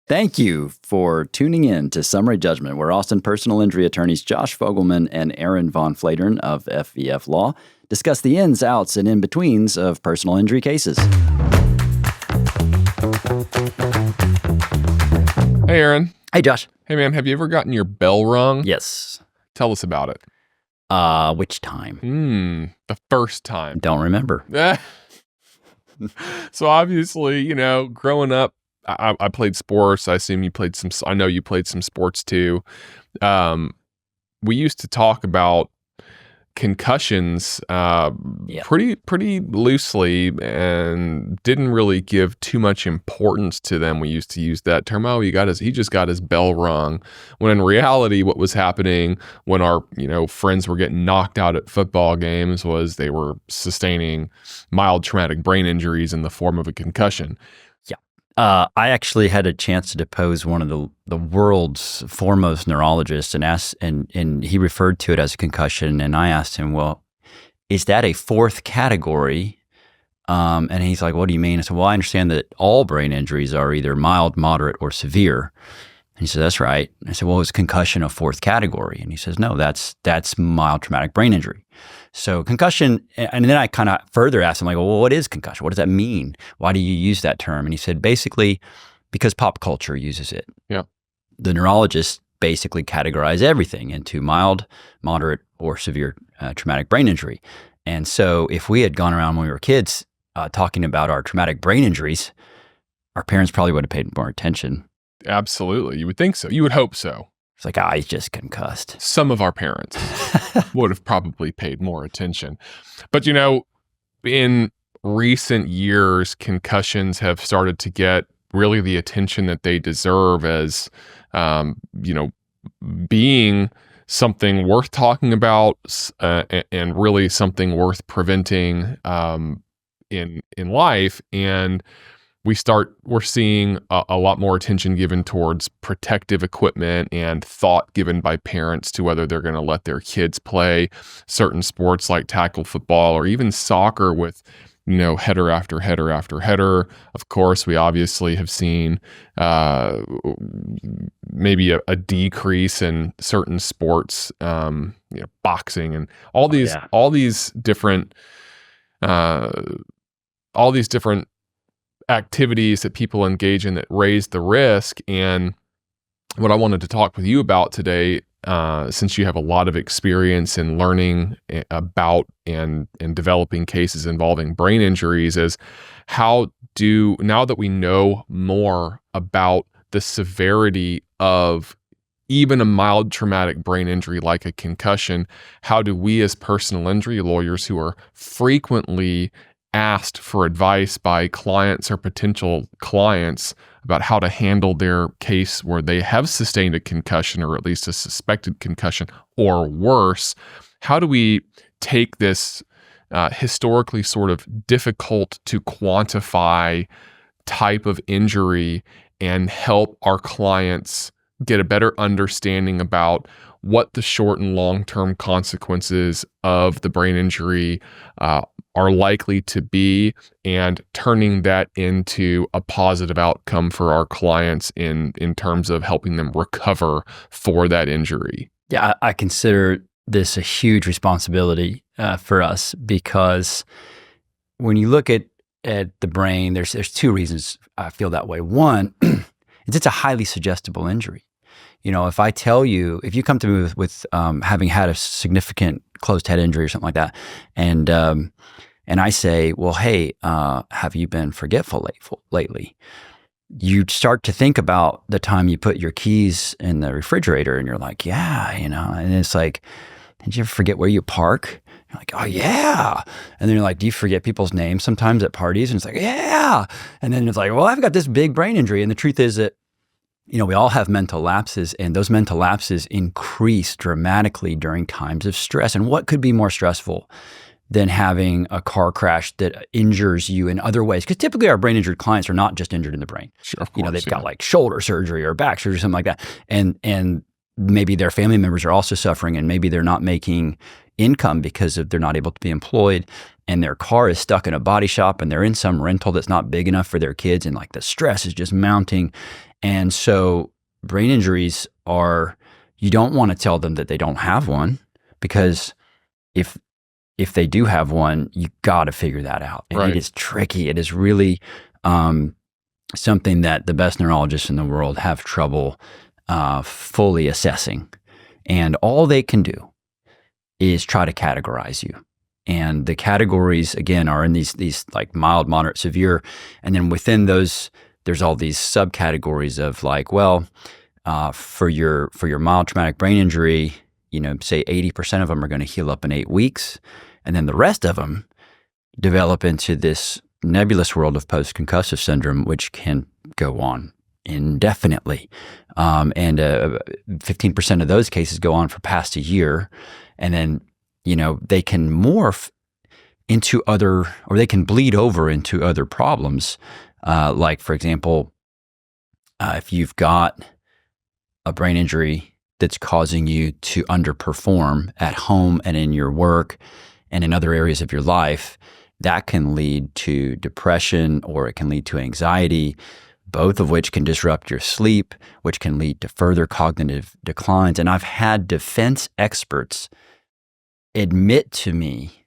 Thank you for tuning in to Summary Judgment, where Austin personal injury attorneys Josh Fogelman and Aaron Von Flatern of FVF Law discuss the ins, outs, and in-betweens of personal injury cases. Hey, Aaron. Hey, Josh. Hey, man, have you ever gotten your bell rung? Yes. Tell us about it. Which time? The first time. Don't remember. So obviously, growing up, I played sports. I assume you played some. I know you played some sports too. We used to talk about concussions pretty loosely and didn't really give too much importance to them. We used to use that term, he just got his bell rung, when in reality what was happening when our friends were getting knocked out at football games was they were sustaining mild traumatic brain injuries in the form of a concussion. I actually had a chance to depose one of the world's foremost neurologists and he referred to it as a concussion. And I asked him, well, is that a fourth category? And he's like, what do you mean? I said, well, I understand that all brain injuries are either mild, moderate, or severe. And he said, that's right. I said, well, is concussion a fourth category? And he says, no, that's mild traumatic brain injury. So concussion, and then I kind of further asked him, like, well, what is concussion? What does that mean? Why do you use that term? And he said, basically, because pop culture uses it. Yeah. The neurologists basically categorize everything into mild, moderate, or severe traumatic brain injury. And so if we had gone around when we were kids talking about our traumatic brain injuries, our parents probably would have paid more attention. Absolutely. You would think so. You would hope so. It's like, he's just concussed. Some of our parents would have probably paid more attention. But, in recent years, concussions have started to get really the attention that they deserve as, being something worth talking about and really something worth preventing in life. And we're seeing a lot more attention given towards protective equipment and thought given by parents to whether they're going to let their kids play certain sports like tackle football or even soccer with, header after header after header. Of course, we obviously have seen maybe a decrease in certain sports, boxing and all these different activities that people engage in that raise the risk. And what I wanted to talk with you about today, since you have a lot of experience in learning about and developing cases involving brain injuries, is now that we know more about the severity of even a mild traumatic brain injury like a concussion, how do we as personal injury lawyers who are frequently asked for advice by clients or potential clients about how to handle their case where they have sustained a concussion or at least a suspected concussion or worse, how do we take this historically sort of difficult to quantify type of injury and help our clients get a better understanding about what the short and long-term consequences of the brain injury are likely to be, and turning that into a positive outcome for our clients in terms of helping them recover for that injury. Yeah, I consider this a huge responsibility for us, because when you look at the brain, there's two reasons I feel that way. One, it's a highly suggestible injury. If you come to me with having had a significant closed head injury or something like that, and I say, well, hey, have you been forgetful lately? You start to think about the time you put your keys in the refrigerator, and you're like, yeah, and it's like, did you ever forget where you park? You're like, oh yeah. And then you're like, do you forget people's names sometimes at parties? And it's like, yeah. And then it's like, well, I've got this big brain injury. And the truth is that we all have mental lapses, and those mental lapses increase dramatically during times of stress. And what could be more stressful than having a car crash that injures you in other ways? Because typically our brain injured clients are not just injured in the brain. Sure, of course, they've got like shoulder surgery or back surgery, something like that. And maybe their family members are also suffering, and maybe they're not making income because they're not able to be employed, and their car is stuck in a body shop, and they're in some rental that's not big enough for their kids, and like the stress is just mounting. And so brain injuries you don't want to tell them that they don't have one, because if they do have one, you got to figure that out. And Right. it is tricky. It is really something that the best neurologists in the world have trouble fully assessing. And all they can do is try to categorize you. And the categories, again, are in these like mild, moderate, severe. And then within those, there's all these subcategories of like, well, for your mild traumatic brain injury, say 80% of them are going to heal up in 8 weeks. And then the rest of them develop into this nebulous world of post-concussive syndrome, which can go on indefinitely. And 15% of those cases go on for past a year. And then, they can morph into they can bleed over into other problems. Like, for example, if you've got a brain injury that's causing you to underperform at home and in your work and in other areas of your life, that can lead to depression, or it can lead to anxiety, both of which can disrupt your sleep, which can lead to further cognitive declines. And I've had defense experts admit to me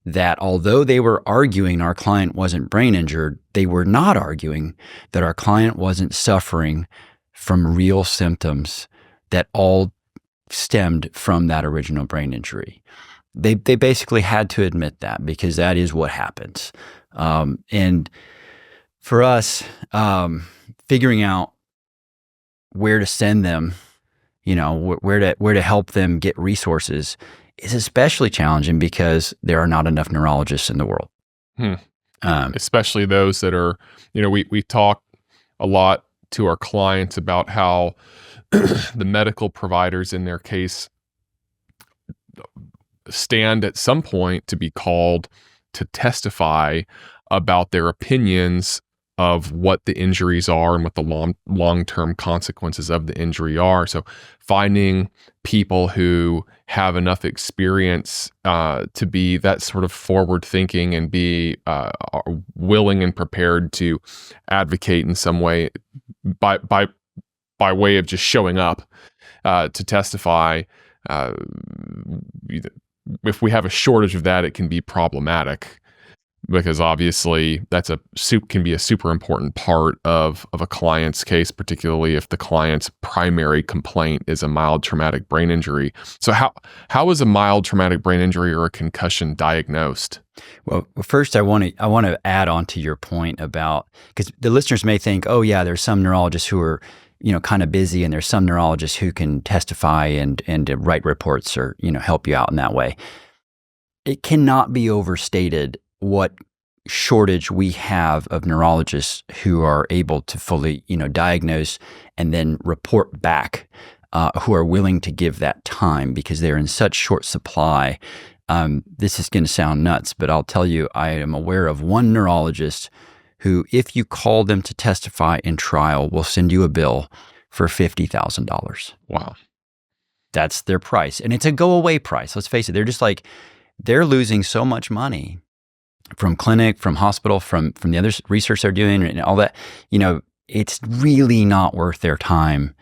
that although they were arguing our client wasn't brain injured, they were not arguing that our client wasn't suffering from real symptoms that all stemmed from that original brain injury. They basically had to admit that, because that is what happens. And for us, figuring out where to send them, where to help them get resources is especially challenging, because there are not enough neurologists in the world. Especially those that are, we talk a lot to our clients about how the medical providers in their case stand at some point to be called to testify about their opinions of what the injuries are and what the long-term consequences of the injury are. So finding people who have enough experience to be that sort of forward-thinking and be willing and prepared to advocate in some way by way of just showing up to testify. If we have a shortage of that, it can be problematic, because obviously can be a super important part of a client's case, particularly if the client's primary complaint is a mild traumatic brain injury. So how is a mild traumatic brain injury or a concussion diagnosed? Well, first I want to add on to your point about, because the listeners may think, oh yeah, there's some neurologists who are kind of busy, and there's some neurologists who can testify and write reports or help you out in that way. It cannot be overstated what shortage we have of neurologists who are able to fully, diagnose and then report back, who are willing to give that time, because they're in such short supply. This is going to sound nuts, but I'll tell you, I am aware of one neurologist who, if you call them to testify in trial, will send you a bill for $50,000. Wow. That's their price. And it's a go-away price. Let's face it. They're losing so much money from clinic, from hospital, from the other research they're doing and all that. It's really not worth their time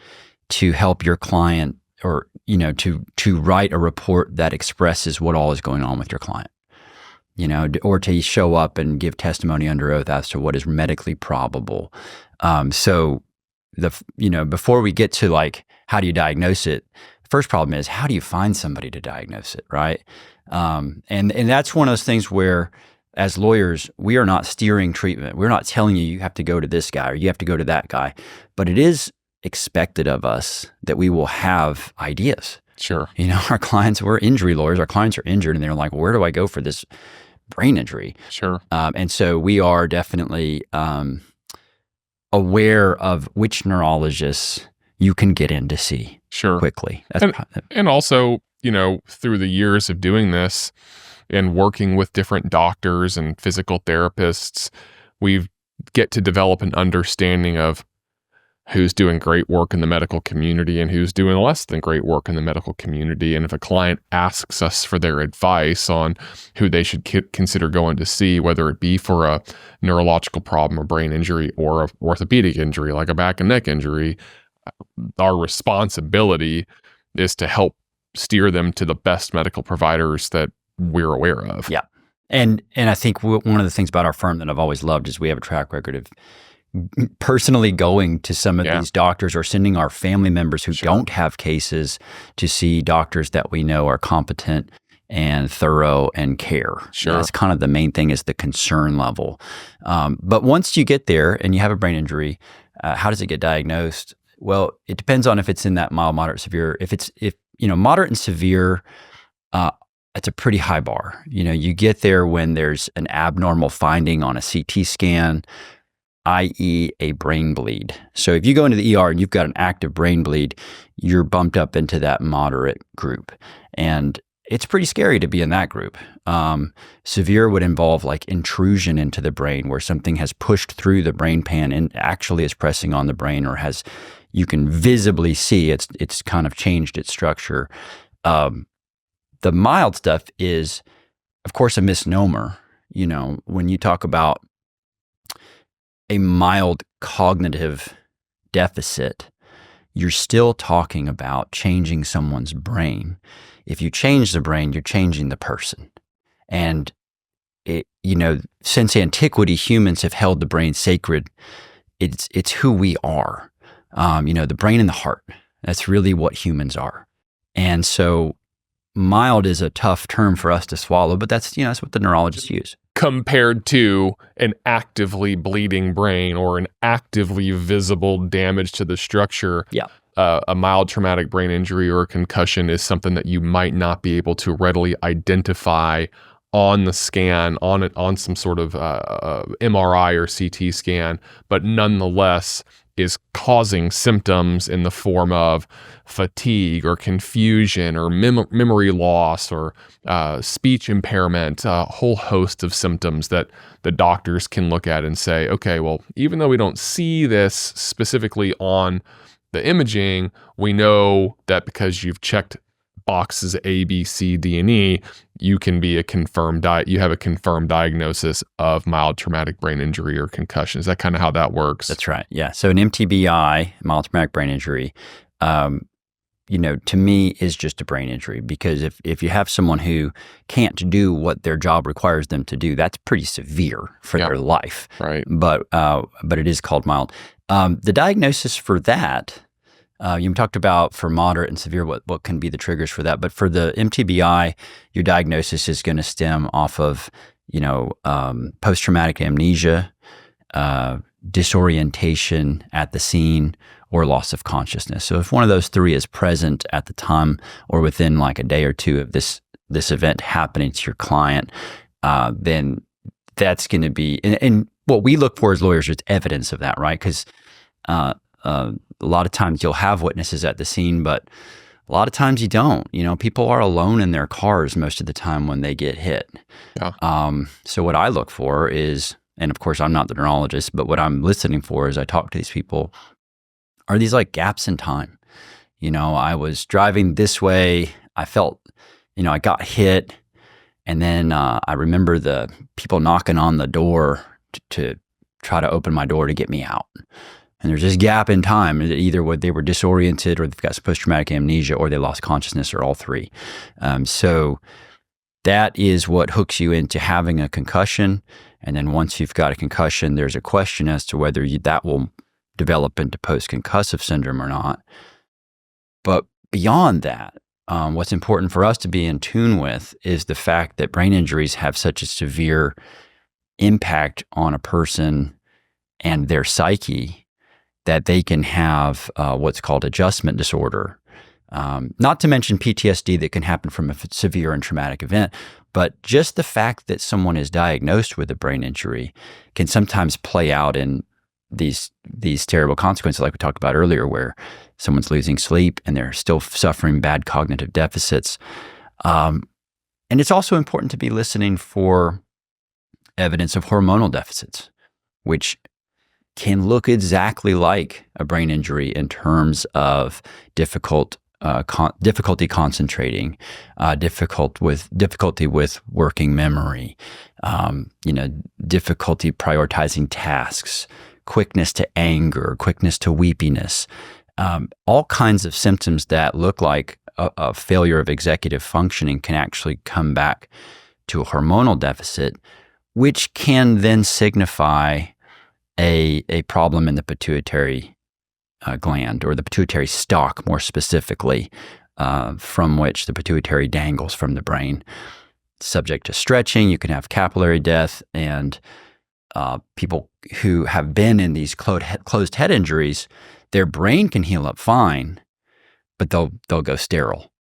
to help your client, or, to write a report that expresses what all is going on with your client. Or to show up and give testimony under oath as to what is medically probable. So before we get to like, how do you diagnose it? The first problem is, how do you find somebody to diagnose it, right? And that's one of those things where, as lawyers, we are not steering treatment. We're not telling you have to go to this guy or you have to go to that guy, but it is expected of us that we will have ideas. Sure. Our clients, we're injury lawyers. Our clients are injured and they're like, where do I go for this brain injury? Sure. And so we are definitely aware of which neurologists you can get in to see quickly. And also, through the years of doing this and working with different doctors and physical therapists, we get to develop an understanding of who's doing great work in the medical community and who's doing less than great work in the medical community. And if a client asks us for their advice on who they should consider going to see, whether it be for a neurological problem, a brain injury, or an orthopedic injury like a back and neck injury, our responsibility is to help steer them to the best medical providers that we're aware of. Yeah. And I think one of the things about our firm that I've always loved is we have a track record of personally going to some of these doctors or sending our family members who don't have cases to see doctors that we know are competent and thorough and care. Sure. That's kind of the main thing, is the concern level. But once you get there and you have a brain injury, how does it get diagnosed? Well, it depends on if it's in that mild, moderate, severe. If moderate and severe, it's a pretty high bar. You get there when there's an abnormal finding on a CT scan, i.e. a brain bleed. So if you go into the ER and you've got an active brain bleed, you're bumped up into that moderate group. And it's pretty scary to be in that group. Severe would involve like intrusion into the brain, where something has pushed through the brain pan and actually is pressing on the brain, or you can visibly see it's kind of changed its structure. The mild stuff is, of course, a misnomer. When you talk about a mild cognitive deficit, you're still talking about changing someone's brain. If you change the brain, you're changing the person. And since antiquity, humans have held the brain sacred. It's who we are. The brain and the heart. That's really what humans are. And so mild is a tough term for us to swallow, but that's what the neurologists use. Compared to an actively bleeding brain or an actively visible damage to the structure. Yeah. A mild traumatic brain injury or a concussion is something that you might not be able to readily identify on the scan, on some sort of MRI or CT scan, but nonetheless is causing symptoms in the form of fatigue or confusion or memory loss or speech impairment, a whole host of symptoms that the doctors can look at and say, okay, well, even though we don't see this specifically on the imaging, we know that because you've checked boxes A, B, C, D, and E, you can be you have a confirmed diagnosis of mild traumatic brain injury or concussion. Is that kind of how that works? That's right. Yeah. So an MTBI, mild traumatic brain injury, to me is just a brain injury, because if you have someone who can't do what their job requires them to do, that's pretty severe for their life. Right. But it is called mild. The diagnosis for that, you talked about for moderate and severe, what can be the triggers for that. But for the MTBI, your diagnosis is going to stem off of, post-traumatic amnesia, disorientation at the scene, or loss of consciousness. So if one of those three is present at the time or within like a day or two of this event happening to your client, then that's going to be, and what we look for as lawyers is evidence of that, right? Because a lot of times you'll have witnesses at the scene, but a lot of times you don't. People are alone in their cars most of the time when they get hit. Yeah. So what I look for is, and of course I'm not the neurologist, but what I'm listening for as I talk to these people are these like gaps in time. I was driving this way, I felt, I got hit, and then I remember the people knocking on the door to try to open my door to get me out. And there's this gap in time. Either they were disoriented, or they've got post-traumatic amnesia, or they lost consciousness, or all three. So that is what hooks you into having a concussion. And then once you've got a concussion, there's a question as to whether that will develop into post-concussive syndrome or not. But beyond that, what's important for us to be in tune with is the fact that brain injuries have such a severe impact on a person and their psyche that they can have what's called adjustment disorder. Not to mention PTSD that can happen from a severe and traumatic event, but just the fact that someone is diagnosed with a brain injury can sometimes play out in these terrible consequences like we talked about earlier, where someone's losing sleep and they're still suffering bad cognitive deficits. And it's also important to be listening for evidence of hormonal deficits, which can look exactly like a brain injury in terms of difficulty concentrating, difficulty with working memory, difficulty prioritizing tasks, quickness to anger, quickness to weepiness, all kinds of symptoms that look like a failure of executive functioning can actually come back to a hormonal deficit, which can then signify a problem in the pituitary gland, or the pituitary stalk more specifically, from which the pituitary dangles from the brain. Subject to stretching, you can have capillary death, and people who have been in these closed head injuries, their brain can heal up fine, but they'll go sterile,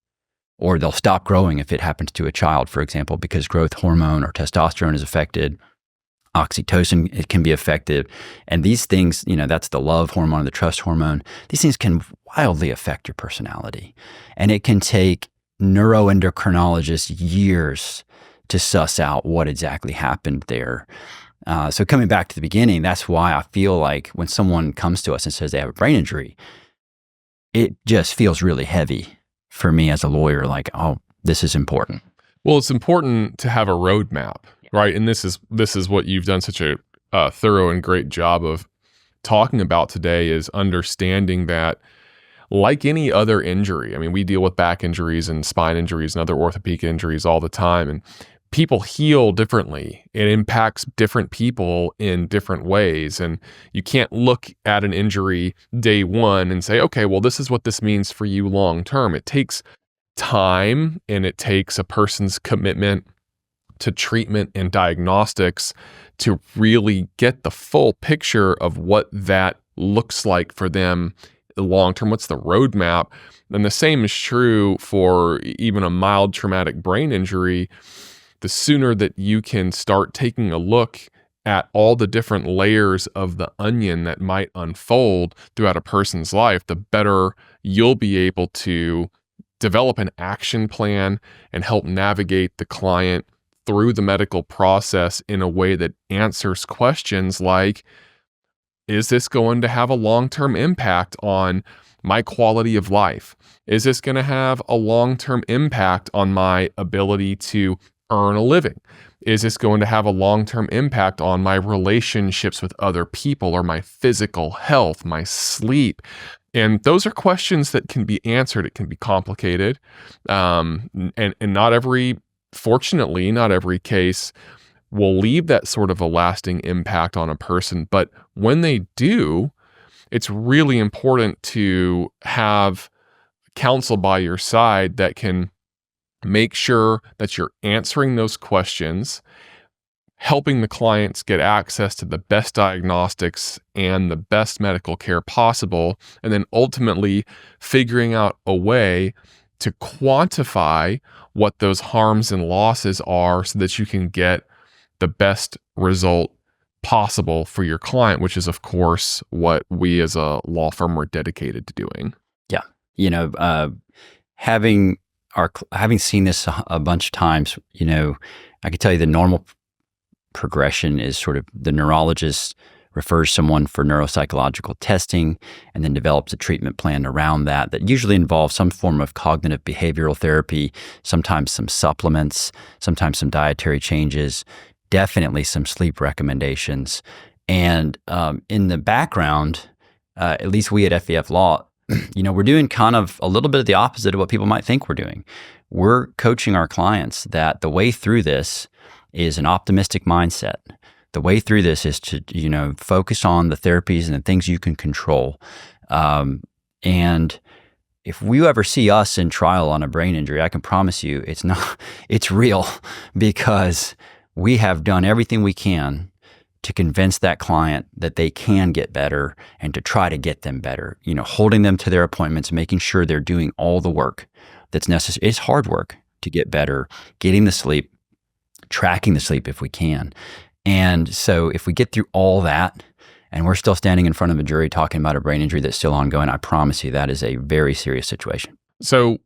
or they'll stop growing if it happens to a child, for example, because growth hormone or testosterone is affected. Oxytocin, it can be affected. And these things, that's the love hormone, the trust hormone. These things can wildly affect your personality. And it can take neuroendocrinologists years to suss out what exactly happened there. So coming back to the beginning, that's why I feel like when someone comes to us and says they have a brain injury, it just feels really heavy for me as a lawyer, like, oh, this is important. Well, it's important to have a roadmap, right? And this is what you've done such a thorough and great job of talking about today, is understanding that, like any other injury, I mean, we deal with back injuries and spine injuries and other orthopedic injuries all the time, and people heal differently. It impacts different people in different ways. And you can't look at an injury day one and say, okay, well, this is what this means for you long term. It takes time, and it takes a person's commitment to treatment and diagnostics to really get the full picture of what that looks like for them long term. What's the roadmap? And the same is true for even a mild traumatic brain injury. The sooner that you can start taking a look at all the different layers of the onion that might unfold throughout a person's life, the better you'll be able to develop an action plan and help navigate the client through the medical process in a way that answers questions like, is this going to have a long-term impact on my quality of life? Is this going to have a long-term impact on my ability to earn a living? Is this going to have a long-term impact on my relationships with other people, or my physical health, my sleep? And those are questions that can be answered. It can be complicated. And fortunately, not every case will leave that sort of a lasting impact on a person. But when they do, it's really important to have counsel by your side that can make sure that you're answering those questions, helping the clients get access to the best diagnostics and the best medical care possible, and then ultimately figuring out a way to quantify what those harms and losses are so that you can get the best result possible for your client, which is, of course, what we as a law firm are dedicated to doing. Yeah. Having seen this a bunch of times, I can tell you the normal progression is sort of the neurologist refers someone for neuropsychological testing and then develops a treatment plan around that usually involves some form of cognitive behavioral therapy, sometimes some supplements, sometimes some dietary changes, definitely some sleep recommendations. And in the background, at least we at FVF Law, we're doing kind of a little bit of the opposite of what people might think we're doing. We're coaching our clients that the way through this is an optimistic mindset. The way through this is to, focus on the therapies and the things you can control. And if you ever see us in trial on a brain injury, I can promise you it's real, because we have done everything we can to convince that client that they can get better and to try to get them better, holding them to their appointments, making sure they're doing all the work that's necessary. It's hard work to get better, getting the sleep, tracking the sleep if we can. And so if we get through all that and we're still standing in front of a jury talking about a brain injury that's still ongoing, I promise you that is a very serious situation. So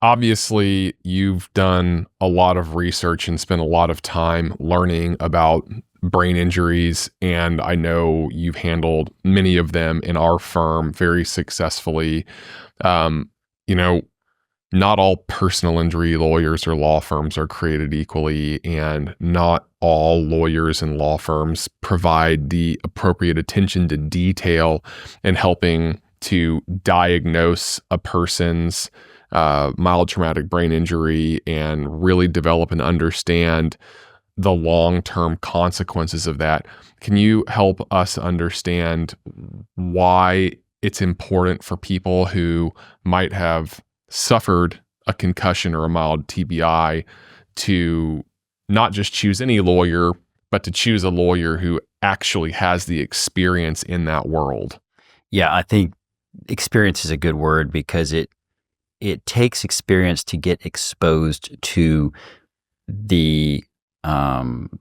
obviously you've done a lot of research and spent a lot of time learning about brain injuries, and I know you've handled many of them in our firm very successfully. You know, not all personal injury lawyers or law firms are created equally, and not all lawyers and law firms provide the appropriate attention to detail in helping to diagnose a person's mild traumatic brain injury and really develop and understand the long-term consequences of that. Can you help us understand why it's important for people who might have suffered a concussion or a mild TBI to not just choose any lawyer, but to choose a lawyer who actually has the experience in that world? Yeah, I think experience is a good word because it takes experience to get exposed to the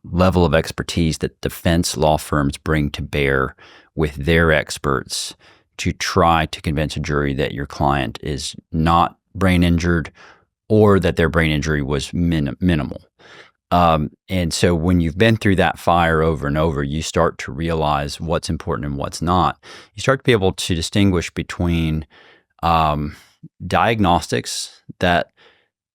level of expertise that defense law firms bring to bear with their experts to try to convince a jury that your client is not brain injured or that their brain injury was minimal. And so when you've been through that fire over and over, you start to realize what's important and what's not. You start to be able to distinguish between diagnostics that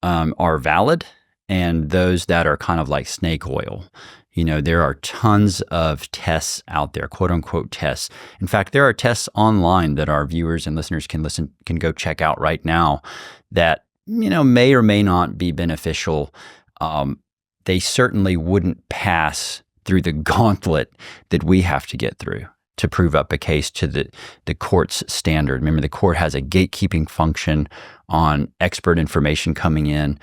are valid and those that are kind of like snake oil. You know, there are tons of tests out there, quote unquote tests. In fact, there are tests online that our viewers and listeners can go check out right now that, you know, may or may not be beneficial. They certainly wouldn't pass through the gauntlet that we have to get through to prove up a case to the court's standard. Remember, the court has a gatekeeping function on expert information coming in.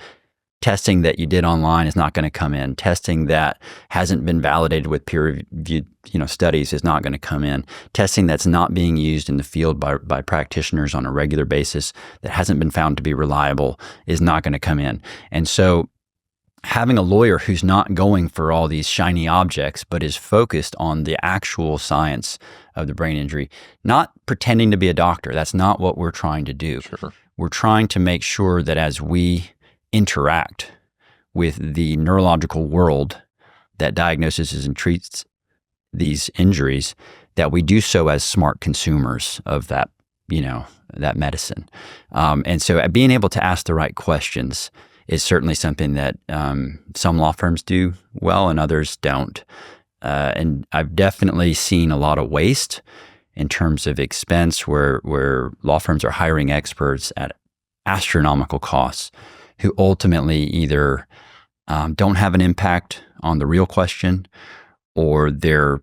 Testing that you did online is not going to come in. Testing that hasn't been validated with peer-reviewed, studies is not going to come in. Testing that's not being used in the field by practitioners on a regular basis that hasn't been found to be reliable is not going to come in. And so having a lawyer who's not going for all these shiny objects, but is focused on the actual science of the brain injury, not pretending to be a doctor. That's not what we're trying to do. Sure. We're trying to make sure that as we interact with the neurological world that diagnoses and treats these injuries, that we do so as smart consumers of that, that medicine. And so being able to ask the right questions is certainly something that some law firms do well and others don't. And I've definitely seen a lot of waste in terms of expense where law firms are hiring experts at astronomical costs who ultimately either don't have an impact on the real question or their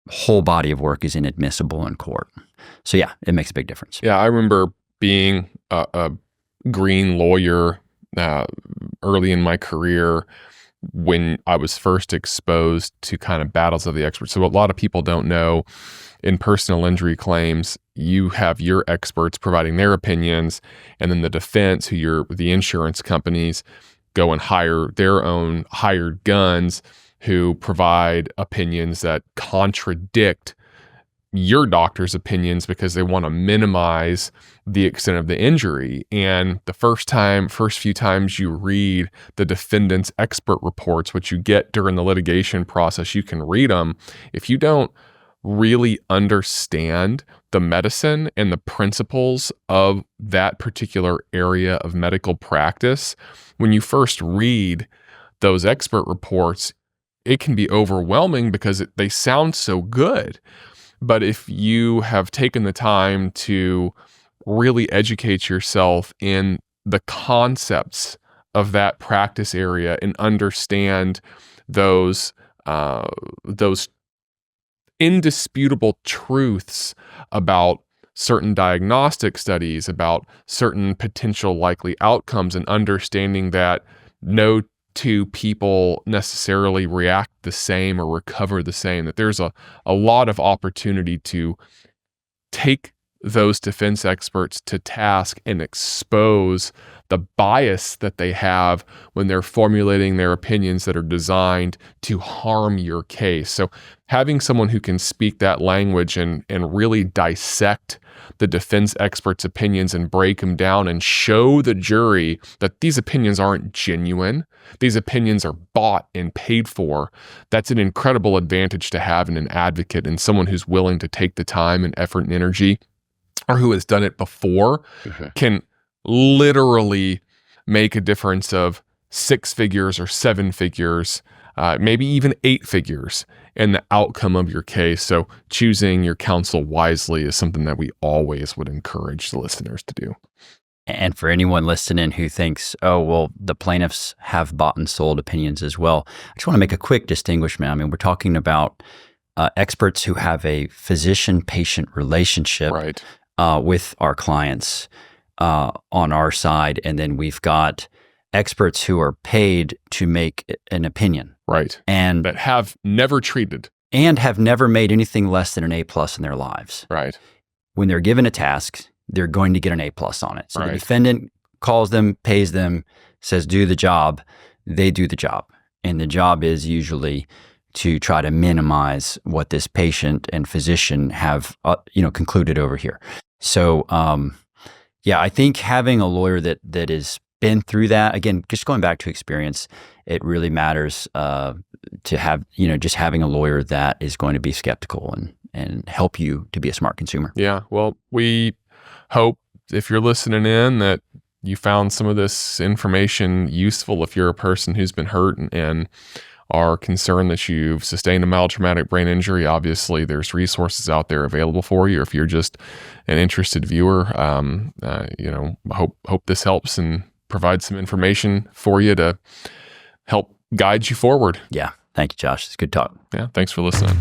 whole body of work is inadmissible in court. So yeah, it makes a big difference. Yeah, I remember being a green lawyer early in my career when I was first exposed to kind of battles of the experts. So a lot of people don't know, in personal injury claims, you have your experts providing their opinions, and then the defense, the insurance companies, go and hire their own hired guns who provide opinions that contradict your doctor's opinions because they want to minimize the extent of the injury. And the first few times you read the defendant's expert reports, which you get during the litigation process, you can read them. If you don't really understand the medicine and the principles of that particular area of medical practice, when you first read those expert reports, it can be overwhelming because they sound so good. But if you have taken the time to really educate yourself in the concepts of that practice area and understand those indisputable truths about certain diagnostic studies, about certain potential likely outcomes, and understanding that no two people necessarily react the same or recover the same, that there's a lot of opportunity to take those defense experts to task and expose the bias that they have when they're formulating their opinions that are designed to harm your case. So having someone who can speak that language and really dissect the defense experts' opinions and break them down and show the jury that these opinions aren't genuine, these opinions are bought and paid for, that's an incredible advantage to have in an advocate and someone who's willing to take the time and effort and energy, or who has done it before, can literally make a difference of 6 figures or 7 figures, maybe even 8 figures in the outcome of your case. So choosing your counsel wisely is something that we always would encourage the listeners to do. And for anyone listening who thinks, oh, well, the plaintiffs have bought and sold opinions as well, I just want to make a quick distinguishment. I mean, we're talking about experts who have a physician-patient relationship with our clients on our side. And then we've got experts who are paid to make an opinion. Right. And that have never treated. And have never made anything less than an A+ in their lives. Right. When they're given a task, they're going to get an A+ on it. So the defendant calls them, pays them, says, do the job. They do the job. And the job is usually to try to minimize what this patient and physician have, concluded over here. So, I think having a lawyer that has been through that, again, just going back to experience, it really matters to have, just having a lawyer that is going to be skeptical and help you to be a smart consumer. Yeah. Well, we hope if you're listening in that you found some of this information useful. If you're a person who's been hurt and are concerned that you've sustained a mild traumatic brain injury, obviously there's resources out there available for you. Or if you're just an interested viewer, hope this helps and provides some information for you to help guide you forward. Yeah. Thank you, Josh. It's good talk. Yeah. Thanks for listening.